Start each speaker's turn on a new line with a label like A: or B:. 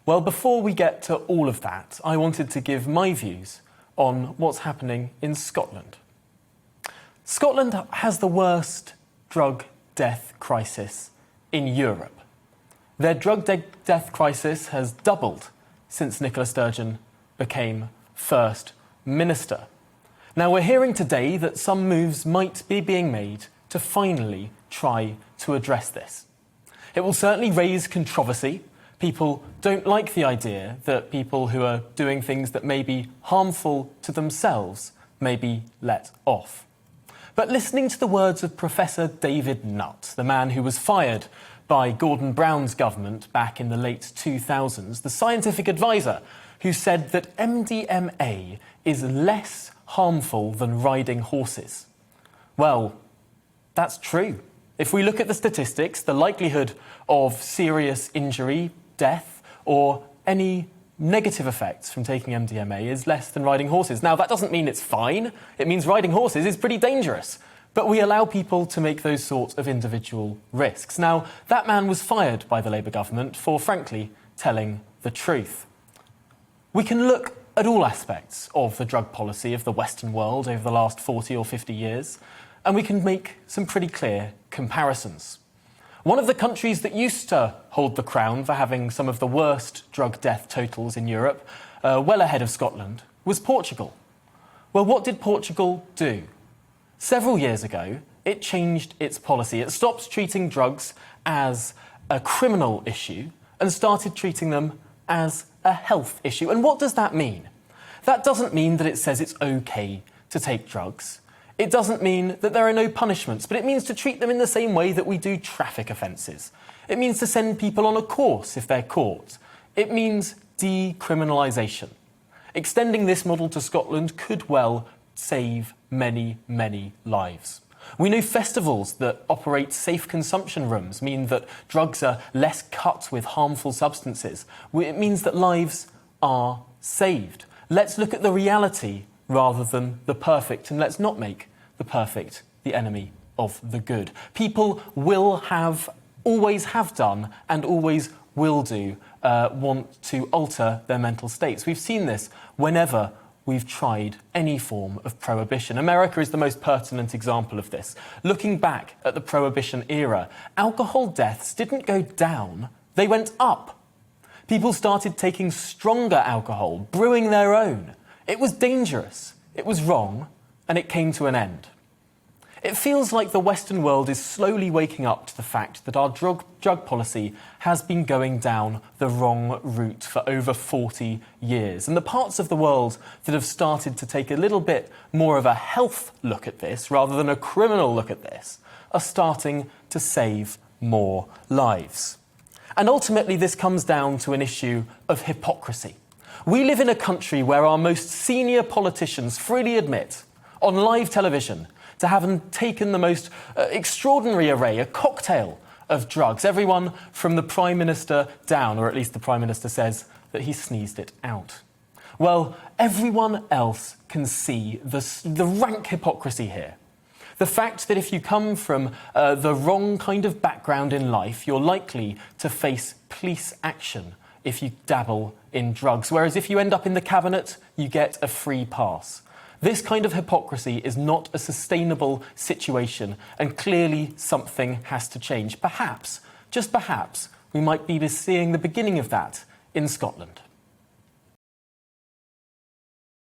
A: Well, before we get to all of that, I wanted to give my views on what's happening in Scotland. Scotland has the worst drug death crisis in Europe. Their drug death crisis has doubled since Nicola Sturgeon became First Minister. Now, we're hearing today that some moves might be being made to finally try to address this. It will certainly raise controversy. People don't like the idea that people who are doing things that may be harmful to themselves may be let off. But listening to the words of Professor David Nutt, the man who was fired by Gordon Brown's government back in the late 2000s, the scientific advisor who said that MDMA is less harmful than riding horses. Well, that's true. If we look at the statistics, the likelihood of serious injury, death, or any negative effects from taking MDMA is less than riding horses. Now, that doesn't mean it's fine. It means riding horses is pretty dangerous. But we allow people to make those sorts of individual risks. Now, that man was fired by the Labour government for, frankly, telling the truth. We can look at all aspects of the drug policy of the Western world over the last 40 or 50 years, and we can make some pretty clear comparisons. One of the countries that used to hold the crown for having some of the worst drug death totals in Europe, well ahead of Scotland, was Portugal. Well, what did Portugal do? Several years ago, it changed its policy. It stopped treating drugs as a criminal issue and started treating them as a health issue. And what does that mean? That doesn't mean that it says it's okay to take drugs. It doesn't mean that there are no punishments, but it means to treat them in the same way that we do traffic offences. It means to send people on a course if they're caught. It means decriminalisation. Extending this model to Scotland could well save many, many lives. We know festivals that operate safe consumption rooms mean that drugs are less cut with harmful substances. It means that lives are saved. Let's look at the reality rather than the perfect, and let's not make the perfect the enemy of the good. People will always have done, and always will do, want to alter their mental states. We've seen this whenever we've tried any form of prohibition. America is the most pertinent example of this. Looking back at the Prohibition era, alcohol deaths didn't go down, they went up. People started taking stronger alcohol, brewing their own. It was dangerous, it was wrong, and it came to an end. It feels like the Western world is slowly waking up to the fact that our drug policy has been going down the wrong route for over 40 years. And the parts of the world that have started to take a little bit more of a health look at this, rather than a criminal look at this, are starting to save more lives. And ultimately, this comes down to an issue of hypocrisy. We live in a country where our most senior politicians freely admit, on live television, to having taken the most extraordinary array, a cocktail of drugs. Everyone from the Prime Minister down, or at least the Prime Minister says that he sneezed it out. Well, everyone else can see the rank hypocrisy here. The fact that if you come from the wrong kind of background in life, you're likely to face police action if you dabble in drugs, whereas if you end up in the cabinet, you get a free pass. This kind of hypocrisy is not a sustainable situation, and clearly something has to change. Perhaps, just perhaps, we might be seeing the beginning of that in Scotland.